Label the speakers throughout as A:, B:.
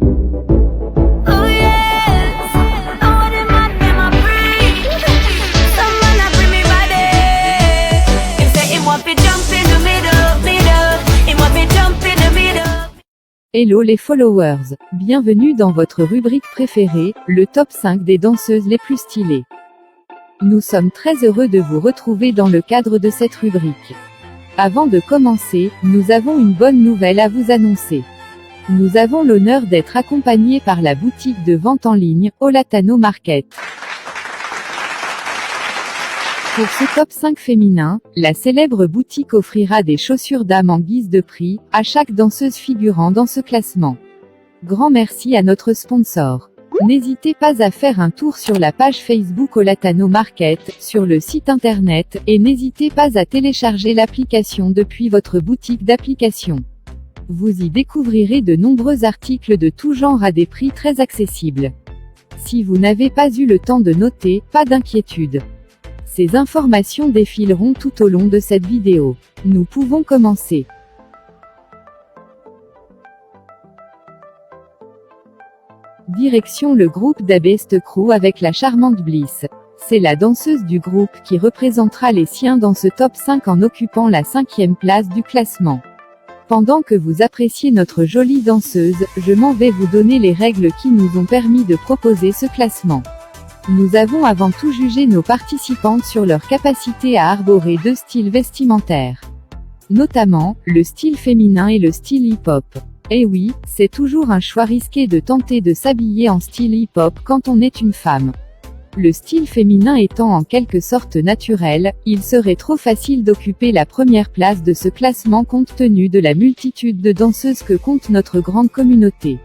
A: Oh yes, I want a man them a free. Some man a bring me body. Him say him want to jump in the middle. Him want to jump in the middle.
B: Hello les followers, bienvenue dans votre rubrique préférée, le top 5 des danseuses les plus stylées. Nous sommes très heureux de vous retrouver dans le cadre de cette rubrique. Avant de commencer, nous avons une bonne nouvelle à vous annoncer. Nous avons l'honneur d'être accompagnés par la boutique de vente en ligne, Olatano Market. Pour ce top 5 féminin, la célèbre boutique offrira des chaussures dames en guise de prix, à chaque danseuse figurant dans ce classement. Grand merci à notre sponsor. N'hésitez pas à faire un tour sur la page Facebook Olatano Market, sur le site internet, et n'hésitez pas à télécharger l'application depuis votre boutique d'application. Vous y découvrirez de nombreux articles de tout genre à des prix très accessibles. Si vous n'avez pas eu le temps de noter, pas d'inquiétude. Ces informations défileront tout au long de cette vidéo. Nous pouvons commencer. Direction le groupe d'Abest Crew avec la charmante Bliss. C'est la danseuse du groupe qui représentera les siens dans ce top 5 en occupant la 5e place du classement. Pendant que vous appréciez notre jolie danseuse, je m'en vais vous donner les règles qui nous ont permis de proposer ce classement. Nous avons avant tout jugé nos participantes sur leur capacité à arborer deux styles vestimentaires. Notamment, le style féminin et le style hip-hop. Et oui, c'est toujours un choix risqué de tenter de s'habiller en style hip-hop quand on est une femme. Le style féminin étant en quelque sorte naturel, il serait trop facile d'occuper la première place de ce classement compte tenu de la multitude de danseuses que compte notre grande communauté.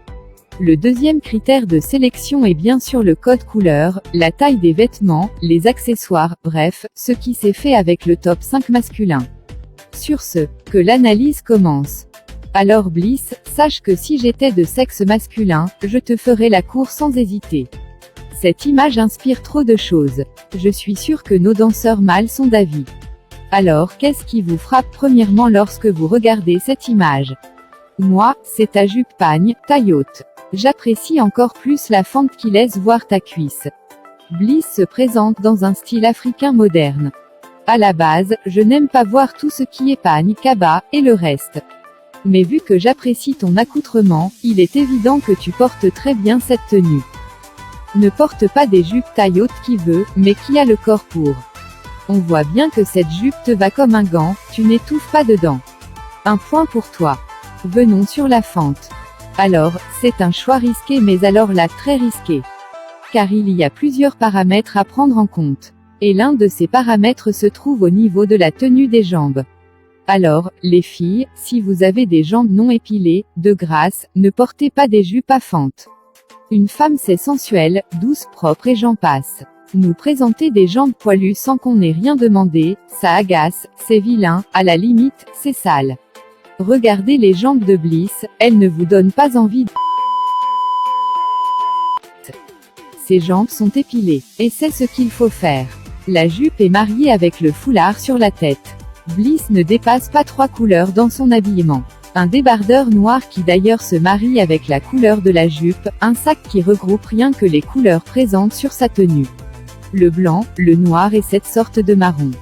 B: Le deuxième critère de sélection est bien sûr le code couleur, la taille des vêtements, les accessoires, bref, ce qui s'est fait avec le top 5 masculin. Sur ce, que l'analyse commence. Alors Bliss, sache que si j'étais de sexe masculin, je te ferais la cour sans hésiter. Cette image inspire trop de choses. Je suis sûre que nos danseurs mâles sont d'avis. Alors, qu'est-ce qui vous frappe premièrement lorsque vous regardez cette image? Moi, c'est ta jupe pagne, taille haute. J'apprécie encore plus la fente qui laisse voir ta cuisse. Bliss se présente dans un style africain moderne. À la base, je n'aime pas voir tout ce qui est pagne, kaba, et le reste. Mais vu que j'apprécie ton accoutrement, il est évident que tu portes très bien cette tenue. Ne porte pas des jupes taille haute qui veut, mais qui a le corps pour. On voit bien que cette jupe te va comme un gant, tu n'étouffes pas dedans. Un point pour toi. Venons sur la fente. Alors, c'est un choix risqué mais alors là très risqué. Car il y a plusieurs paramètres à prendre en compte. Et l'un de ces paramètres se trouve au niveau de la tenue des jambes. Alors, les filles, si vous avez des jambes non épilées, de grâce, ne portez pas des jupes à fente. Une femme c'est sensuel, douce, propre et j'en passe. Nous présenter des jambes poilues sans qu'on ait rien demandé, ça agace, c'est vilain, à la limite, c'est sale. Regardez les jambes de Bliss, elles ne vous donnent pas envie de... Ses jambes sont épilées, et c'est ce qu'il faut faire. La jupe est mariée avec le foulard sur la tête. Bliss ne dépasse pas 3 couleurs dans son habillement. Un débardeur noir qui d'ailleurs se marie avec la couleur de la jupe, un sac qui regroupe rien que les couleurs présentes sur sa tenue. Le blanc, le noir et cette sorte de marron.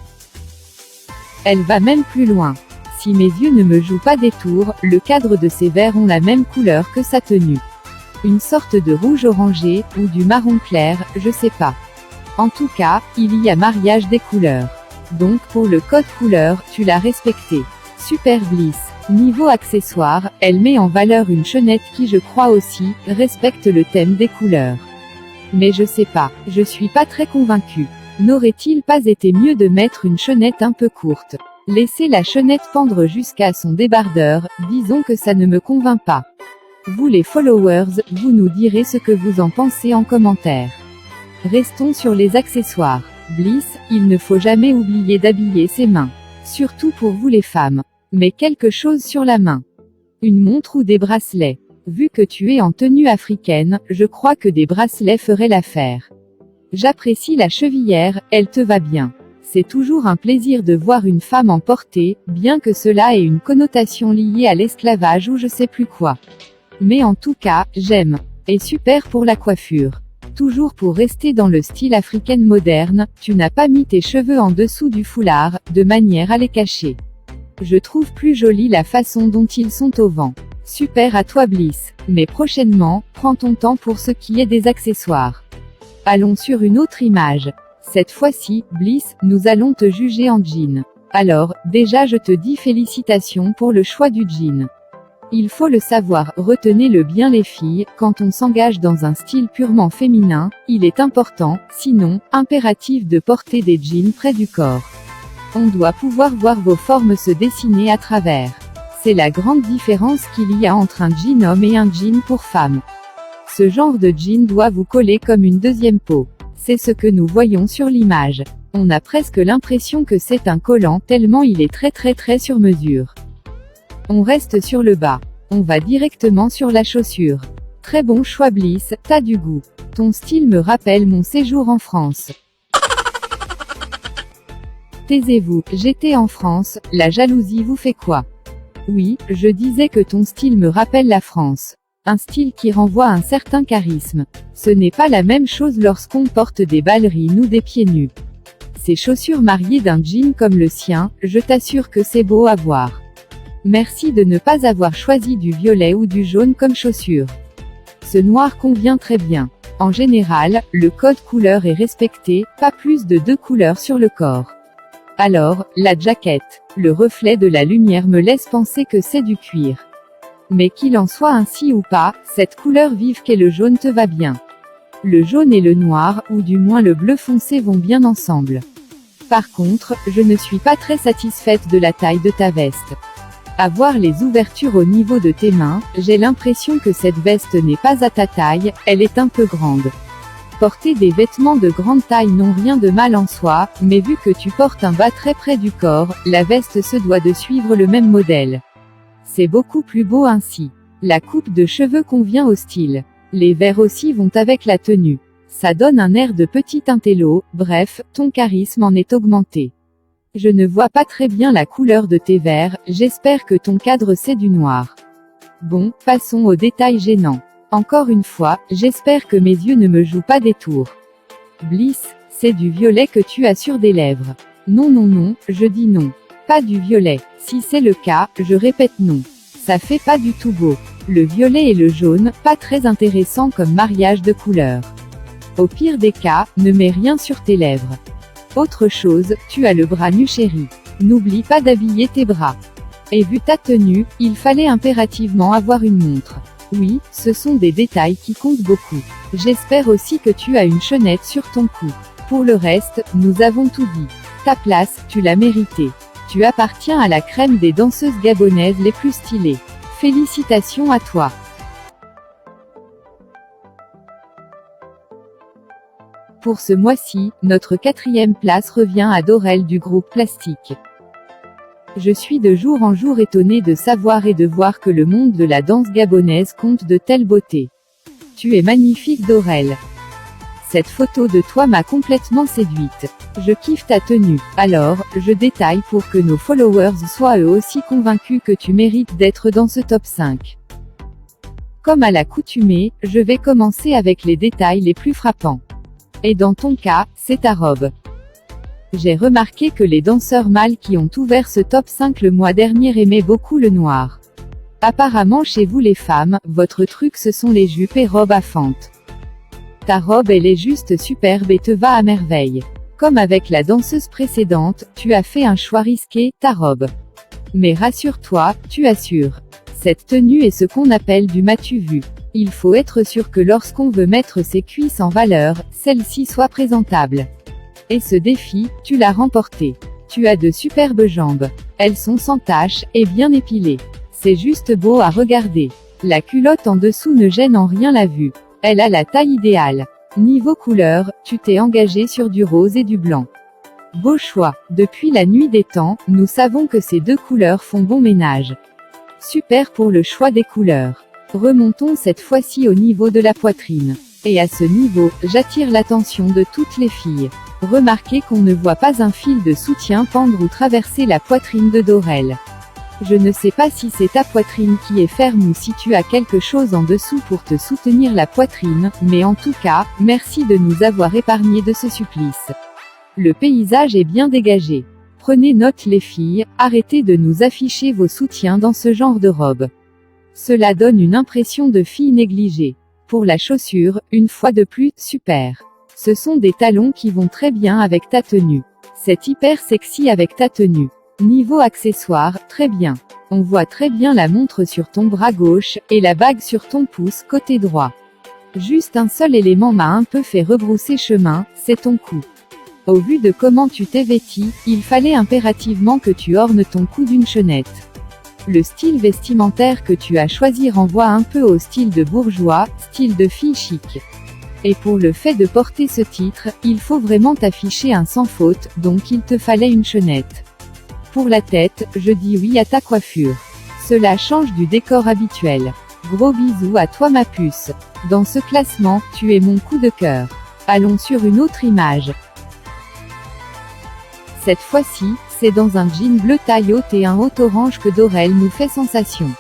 B: Elle va même plus loin. Si mes yeux ne me jouent pas des tours, le cadre de ses verres ont la même couleur que sa tenue. Une sorte de rouge orangé, ou du marron clair, je sais pas. En tout cas, il y a mariage des couleurs. Donc pour le code couleur, tu l'as respecté. Super Bliss. Niveau accessoires, elle met en valeur une chaînette qui je crois aussi, respecte le thème des couleurs. Mais je sais pas, je suis pas très convaincue. N'aurait-il pas été mieux de mettre une chaînette un peu courte? Laisser la chaînette pendre jusqu'à son débardeur, disons que ça ne me convainc pas. Vous les followers, vous nous direz ce que vous en pensez en commentaire. Restons sur les accessoires. Bliss, il ne faut jamais oublier d'habiller ses mains. Surtout pour vous les femmes. Mais quelque chose sur la main. Une montre ou des bracelets. Vu que tu es en tenue africaine, je crois que des bracelets feraient l'affaire. J'apprécie la chevillère, elle te va bien. C'est toujours un plaisir de voir une femme en porter, bien que cela ait une connotation liée à l'esclavage ou je sais plus quoi. Mais en tout cas, j'aime. Et super pour la coiffure. Toujours pour rester dans le style africaine moderne, tu n'as pas mis tes cheveux en dessous du foulard, de manière à les cacher. Je trouve plus jolie la façon dont ils sont au vent. Super à toi Bliss. Mais prochainement, prends ton temps pour ce qui est des accessoires. Allons sur une autre image. Cette fois-ci, Bliss, nous allons te juger en jean. Alors, déjà je te dis félicitations pour le choix du jean. Il faut le savoir, retenez-le bien les filles, quand on s'engage dans un style purement féminin, il est important, sinon, impératif de porter des jeans près du corps. On doit pouvoir voir vos formes se dessiner à travers. C'est la grande différence qu'il y a entre un jean homme et un jean pour femme. Ce genre de jean doit vous coller comme une deuxième peau. C'est ce que nous voyons sur l'image. On a presque l'impression que c'est un collant tellement il est très sur mesure. On reste sur le bas. On va directement sur la chaussure. Très bon choix Bliss, t'as du goût. Ton style me rappelle mon séjour en France. Taisez-vous, j'étais en France, la jalousie vous fait quoi? Oui, je disais que ton style me rappelle la France. Un style qui renvoie un certain charisme. Ce n'est pas la même chose lorsqu'on porte des ballerines ou des pieds nus. Ces chaussures mariées d'un jean comme le sien, je t'assure que c'est beau à voir. Merci de ne pas avoir choisi du violet ou du jaune comme chaussure. Ce noir convient très bien. En général, le code couleur est respecté, pas plus de 2 couleurs sur le corps. Alors, la jaquette, le reflet de la lumière me laisse penser que c'est du cuir. Mais qu'il en soit ainsi ou pas, cette couleur vive qu'est le jaune te va bien. Le jaune et le noir, ou du moins le bleu foncé vont bien ensemble. Par contre, je ne suis pas très satisfaite de la taille de ta veste. À voir les ouvertures au niveau de tes mains, j'ai l'impression que cette veste n'est pas à ta taille, elle est un peu grande. Porter des vêtements de grande taille n'ont rien de mal en soi, mais vu que tu portes un bas très près du corps, la veste se doit de suivre le même modèle. C'est beaucoup plus beau ainsi. La coupe de cheveux convient au style. Les verres aussi vont avec la tenue. Ça donne un air de petit intello, bref, ton charisme en est augmenté. Je ne vois pas très bien la couleur de tes verres, j'espère que ton cadre c'est du noir. Bon, passons aux détails gênants. Encore une fois, j'espère que mes yeux ne me jouent pas des tours. Bliss, c'est du violet que tu as sur des lèvres. Non, je dis non. Pas du violet. Si c'est le cas, je répète non. Ça fait pas du tout beau. Le violet et le jaune, pas très intéressant comme mariage de couleurs. Au pire des cas, ne mets rien sur tes lèvres. Autre chose, tu as le bras nu chéri. N'oublie pas d'habiller tes bras. Et vu ta tenue, il fallait impérativement avoir une montre. Oui, ce sont des détails qui comptent beaucoup. J'espère aussi que tu as une chaînette sur ton cou. Pour le reste, nous avons tout dit. Ta place, tu l'as méritée. Tu appartiens à la crème des danseuses gabonaises les plus stylées. Félicitations à toi. Pour ce mois-ci, notre 4e place revient à Dorel du groupe Plastique. Je suis de jour en jour étonnée de savoir et de voir que le monde de la danse gabonaise compte de telles beautés. Tu es magnifique Dorel. Cette photo de toi m'a complètement séduite. Je kiffe ta tenue. Alors, je détaille pour que nos followers soient eux aussi convaincus que tu mérites d'être dans ce top 5. Comme à l'accoutumée, je vais commencer avec les détails les plus frappants. Et dans ton cas, c'est ta robe. J'ai remarqué que les danseurs mâles qui ont ouvert ce top 5 le mois dernier aimaient beaucoup le noir. Apparemment chez vous les femmes, votre truc ce sont les jupes et robes à fente. Ta robe elle est juste superbe et te va à merveille. Comme avec la danseuse précédente, tu as fait un choix risqué, ta robe. Mais rassure-toi, tu assures. Cette tenue est ce qu'on appelle du m'as-tu vu. Il faut être sûr que lorsqu'on veut mettre ses cuisses en valeur, celle-ci soit présentable. Et ce défi, tu l'as remporté. Tu as de superbes jambes. Elles sont sans taches, et bien épilées. C'est juste beau à regarder. La culotte en dessous ne gêne en rien la vue. Elle a la taille idéale. Niveau couleur, tu t'es engagé sur du rose et du blanc. Beau choix. Depuis la nuit des temps, nous savons que ces deux couleurs font bon ménage. Super pour le choix des couleurs. Remontons cette fois-ci au niveau de la poitrine. Et à ce niveau, j'attire l'attention de toutes les filles. Remarquez qu'on ne voit pas un fil de soutien pendre ou traverser la poitrine de Dorel. Je ne sais pas si c'est ta poitrine qui est ferme ou si tu as quelque chose en dessous pour te soutenir la poitrine, mais en tout cas, merci de nous avoir épargnés de ce supplice. Le paysage est bien dégagé. Prenez note les filles, arrêtez de nous afficher vos soutiens dans ce genre de robe. Cela donne une impression de fille négligée. Pour la chaussure, une fois de plus, super. Ce sont des talons qui vont très bien avec ta tenue. C'est hyper sexy avec ta tenue. Niveau accessoires, très bien. On voit très bien la montre sur ton bras gauche, et la bague sur ton pouce côté droit. Juste un seul élément m'a un peu fait rebrousser chemin, c'est ton cou. Au vu de comment tu t'es vêti, il fallait impérativement que tu ornes ton cou d'une chaînette. Le style vestimentaire que tu as choisi renvoie un peu au style de bourgeois, style de fille chic. Et pour le fait de porter ce titre, il faut vraiment t'afficher un sans faute, donc il te fallait une chaînette. Pour la tête, je dis oui à ta coiffure. Cela change du décor habituel. Gros bisous à toi ma puce. Dans ce classement, tu es mon coup de cœur. Allons sur une autre image. Cette fois-ci, c'est dans un jean bleu taille haute et un haut orange que Dorel nous fait sensation.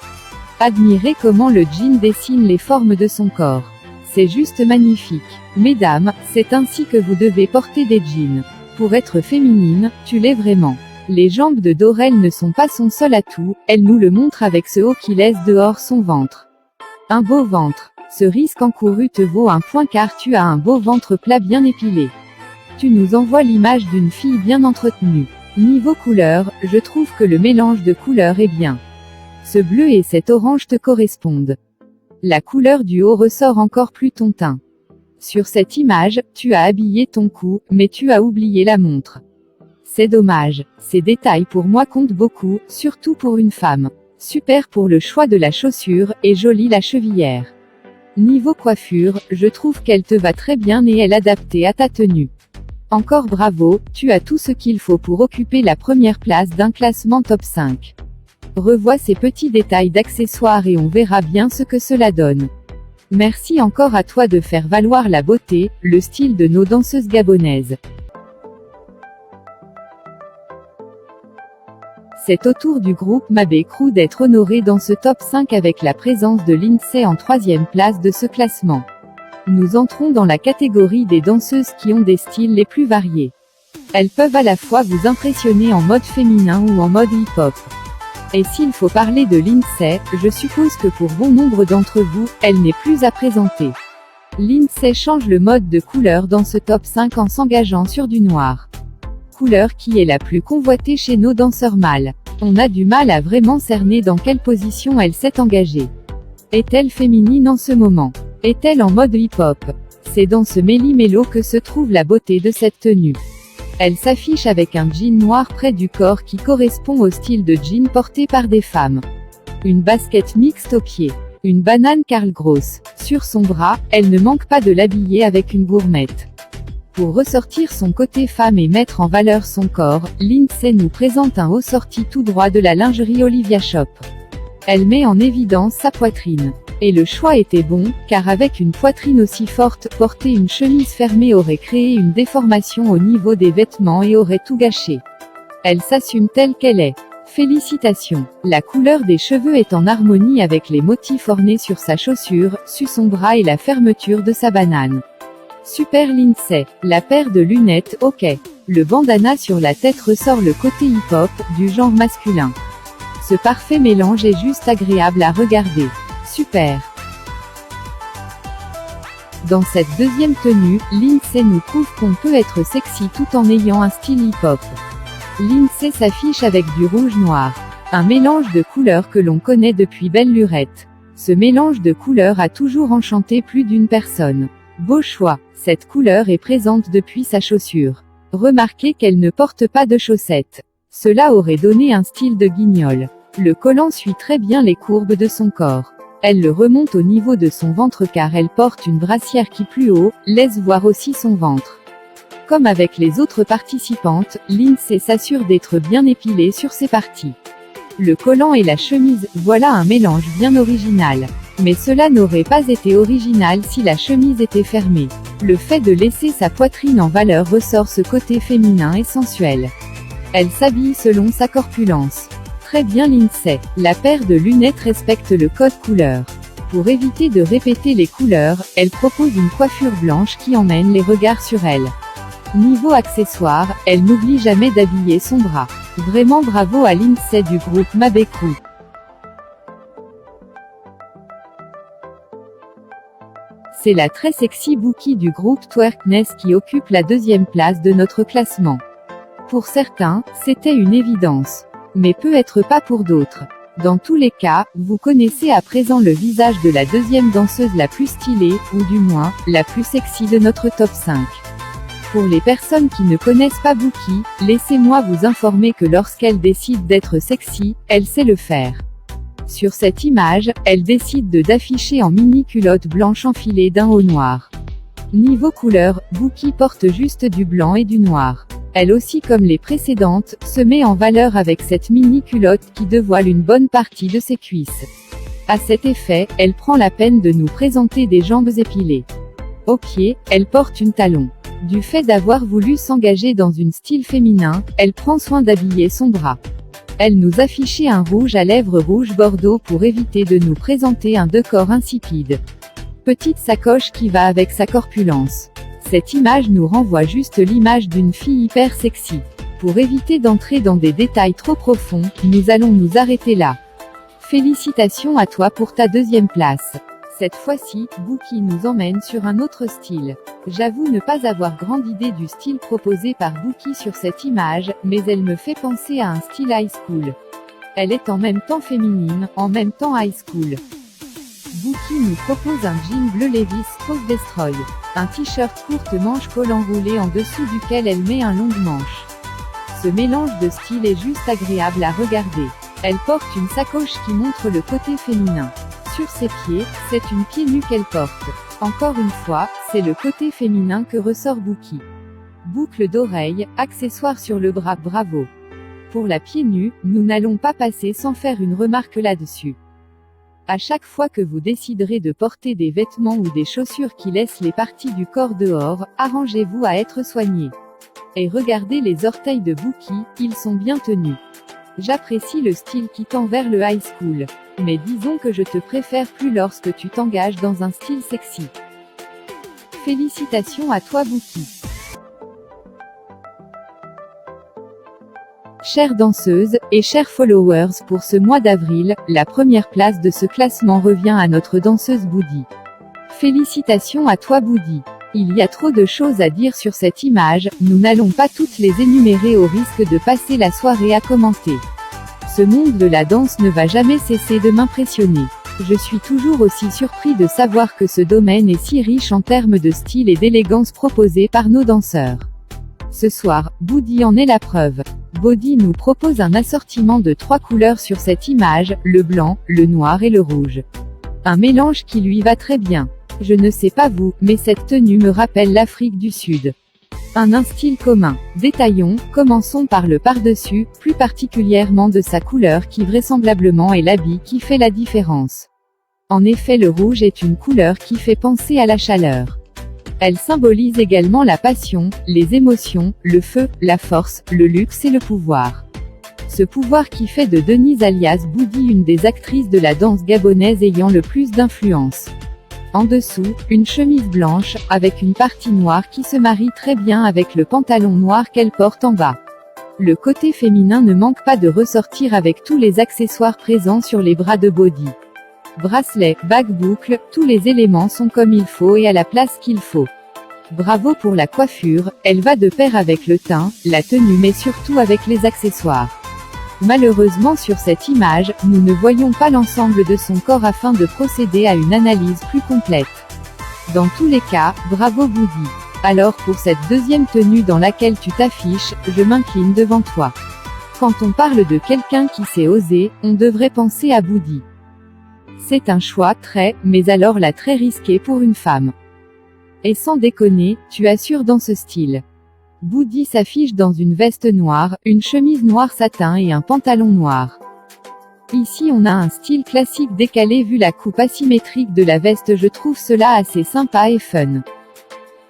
B: Admirez comment le jean dessine les formes de son corps. C'est juste magnifique. Mesdames, c'est ainsi que vous devez porter des jeans. Pour être féminine, tu l'es vraiment. Les jambes de Dorel ne sont pas son seul atout, elle nous le montre avec ce haut qui laisse dehors son ventre. Un beau ventre. Ce risque encouru te vaut un point car tu as un beau ventre plat bien épilé. Tu nous envoies l'image d'une fille bien entretenue. Niveau couleur, je trouve que le mélange de couleurs est bien. Ce bleu et cet orange te correspondent. La couleur du haut ressort encore plus ton teint. Sur cette image, tu as habillé ton cou, mais tu as oublié la montre. C'est dommage. Ces détails pour moi comptent beaucoup, surtout pour une femme. Super pour le choix de la chaussure, et jolie la chevillère. Niveau coiffure, je trouve qu'elle te va très bien et est adaptée à ta tenue. Encore bravo, tu as tout ce qu'il faut pour occuper la première place d'un classement top 5. Revois ces petits détails d'accessoires et on verra bien ce que cela donne. Merci encore à toi de faire valoir la beauté, le style de nos danseuses gabonaises. C'est au tour du groupe Mabé Crew d'être honoré dans ce top 5 avec la présence de Lindsay en 3e place de ce classement. Nous entrons dans la catégorie des danseuses qui ont des styles les plus variés. Elles peuvent à la fois vous impressionner en mode féminin ou en mode hip-hop. Et s'il faut parler de Lindsay, je suppose que pour bon nombre d'entre vous, elle n'est plus à présenter. Lindsay change le mode de couleur dans ce top 5 en s'engageant sur du noir. Couleur qui est la plus convoitée chez nos danseurs mâles. On a du mal à vraiment cerner dans quelle position elle s'est engagée. Est-elle féminine en ce moment? Est-elle en mode hip-hop? C'est dans ce méli-mélo que se trouve la beauté de cette tenue. Elle s'affiche avec un jean noir près du corps qui correspond au style de jean porté par des femmes. Une basket mixte aux pieds. Une banane Karl Gross. Sur son bras, elle ne manque pas de l'habiller avec une gourmette. Pour ressortir son côté femme et mettre en valeur son corps, Lindsay nous présente un haut sorti tout droit de la lingerie Olivia Shop. Elle met en évidence sa poitrine. Et le choix était bon, car avec une poitrine aussi forte, porter une chemise fermée aurait créé une déformation au niveau des vêtements et aurait tout gâché. Elle s'assume telle qu'elle est. Félicitations. La couleur des cheveux est en harmonie avec les motifs ornés sur sa chaussure, sur son bras et la fermeture de sa banane. Super Lindsay. La paire de lunettes, ok. Le bandana sur la tête ressort le côté hip-hop, du genre masculin. Ce parfait mélange est juste agréable à regarder. Super. Dans cette deuxième tenue, Lindsay nous prouve qu'on peut être sexy tout en ayant un style hip-hop. Lindsay s'affiche avec du rouge-noir. Un mélange de couleurs que l'on connaît depuis belle lurette. Ce mélange de couleurs a toujours enchanté plus d'une personne. Beau choix. Cette couleur est présente depuis sa chaussure. Remarquez qu'elle ne porte pas de chaussettes. Cela aurait donné un style de guignol. Le collant suit très bien les courbes de son corps. Elle le remonte au niveau de son ventre car elle porte une brassière qui plus haut, laisse voir aussi son ventre. Comme avec les autres participantes, Lindsay s'assure d'être bien épilée sur ses parties. Le collant et la chemise, voilà un mélange bien original. Mais cela n'aurait pas été original si la chemise était fermée. Le fait de laisser sa poitrine en valeur ressort ce côté féminin et sensuel. Elle s'habille selon sa corpulence. Très bien Lindsay, la paire de lunettes respecte le code couleur. Pour éviter de répéter les couleurs, elle propose une coiffure blanche qui emmène les regards sur elle. Niveau accessoires, elle n'oublie jamais d'habiller son bras. Vraiment bravo à Lindsay du groupe Mabe Crew. C'est la très sexy Bookie du groupe Twerkness qui occupe la deuxième place de notre classement. Pour certains, c'était une évidence. Mais peut-être pas pour d'autres. Dans tous les cas, vous connaissez à présent le visage de la deuxième danseuse la plus stylée, ou du moins, la plus sexy de notre top 5. Pour les personnes qui ne connaissent pas Bookie, laissez-moi vous informer que lorsqu'elle décide d'être sexy, elle sait le faire. Sur cette image, elle décide d'afficher en mini-culotte blanche enfilée d'un haut noir. Niveau couleur, Bookie porte juste du blanc et du noir. Elle aussi comme les précédentes, se met en valeur avec cette mini-culotte qui dévoile une bonne partie de ses cuisses. À cet effet, elle prend la peine de nous présenter des jambes épilées. Au pied, elle porte une talon. Du fait d'avoir voulu s'engager dans un style féminin, elle prend soin d'habiller son bras. Elle nous affichait un rouge à lèvres rouge bordeaux pour éviter de nous présenter un décor insipide. Petite sacoche qui va avec sa corpulence. Cette image nous renvoie juste l'image d'une fille hyper sexy. Pour éviter d'entrer dans des détails trop profonds, nous allons nous arrêter là. Félicitations à toi pour ta deuxième place. Cette fois-ci, Bookie nous emmène sur un autre style. J'avoue ne pas avoir grande idée du style proposé par Bookie sur cette image, mais elle me fait penser à un style high school. Elle est en même temps féminine, en même temps high school. Bookie nous propose un jean bleu Levi's Pose Destroy. Un t-shirt courte manche col enroulé en dessous duquel elle met un long manche. Ce mélange de style est juste agréable à regarder. Elle porte une sacoche qui montre le côté féminin. Sur ses pieds, c'est une pieds nus qu'elle porte. Encore une fois, c'est le côté féminin que ressort Bookie. Boucle d'oreille, accessoire sur le bras, bravo. Pour la pieds nus, nous n'allons pas passer sans faire une remarque là-dessus. À chaque fois que vous déciderez de porter des vêtements ou des chaussures qui laissent les parties du corps dehors, arrangez-vous à être soigné. Et regardez les orteils de Bookie, ils sont bien tenus. J'apprécie le style qui tend vers le high school. Mais disons que je te préfère plus lorsque tu t'engages dans un style sexy. Félicitations à toi Bookie. Chères danseuses, et chers followers, pour ce mois d'avril, la première place de ce classement revient à notre danseuse Boody. Félicitations à toi Boody. Il y a trop de choses à dire sur cette image, nous n'allons pas toutes les énumérer au risque de passer la soirée à commenter. Ce monde de la danse ne va jamais cesser de m'impressionner. Je suis toujours aussi surpris de savoir que ce domaine est si riche en termes de style et d'élégance proposés par nos danseurs. Ce soir, Boody en est la preuve. Boody nous propose un assortiment de 3 couleurs sur cette image, le blanc, le noir et le rouge. Un mélange qui lui va très bien. Je ne sais pas vous, mais cette tenue me rappelle l'Afrique du Sud. Un style commun. Détaillons, commençons par le par-dessus, plus particulièrement de sa couleur qui vraisemblablement est l'habit qui fait la différence. En effet le rouge est une couleur qui fait penser à la chaleur. Elle symbolise également la passion, les émotions, le feu, la force, le luxe et le pouvoir. Ce pouvoir qui fait de Denise alias Boody une des actrices de la danse gabonaise ayant le plus d'influence. En dessous, une chemise blanche, avec une partie noire qui se marie très bien avec le pantalon noir qu'elle porte en bas. Le côté féminin ne manque pas de ressortir avec tous les accessoires présents sur les bras de Boody. Bracelet, bague, boucle, tous les éléments sont comme il faut et à la place qu'il faut. Bravo pour la coiffure, elle va de pair avec le teint, la tenue mais surtout avec les accessoires. Malheureusement sur cette image, nous ne voyons pas l'ensemble de son corps afin de procéder à une analyse plus complète. Dans tous les cas, bravo Boody. Alors pour cette deuxième tenue dans laquelle tu t'affiches, je m'incline devant toi. Quand on parle de quelqu'un qui sait oser, on devrait penser à Boody. C'est un choix mais alors là très risqué pour une femme. Et sans déconner, tu assures dans ce style. Boody s'affiche dans une veste noire, une chemise noire satin et un pantalon noir. Ici on a un style classique décalé vu la coupe asymétrique de la veste, je trouve cela assez sympa et fun.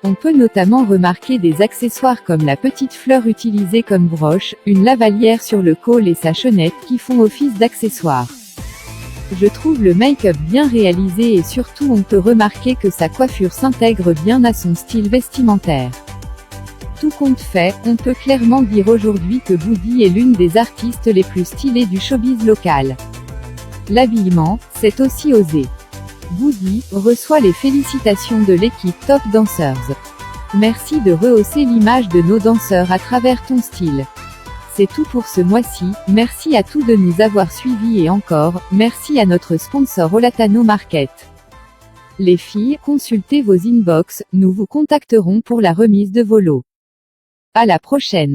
B: On peut notamment remarquer des accessoires comme la petite fleur utilisée comme broche, une lavalière sur le col et sa chenette qui font office d'accessoires. Je trouve le make-up bien réalisé et surtout on peut remarquer que sa coiffure s'intègre bien à son style vestimentaire. Tout compte fait, on peut clairement dire aujourd'hui que Boody est l'une des artistes les plus stylées du showbiz local. L'habillement, c'est aussi osé. Boody reçoit les félicitations de l'équipe Top Dancers. Merci de rehausser l'image de nos danseurs à travers ton style. C'est tout pour ce mois-ci, merci à tous de nous avoir suivis et encore, merci à notre sponsor Olatano Market. Les filles, consultez vos inbox, nous vous contacterons pour la remise de vos lots. À la prochaine.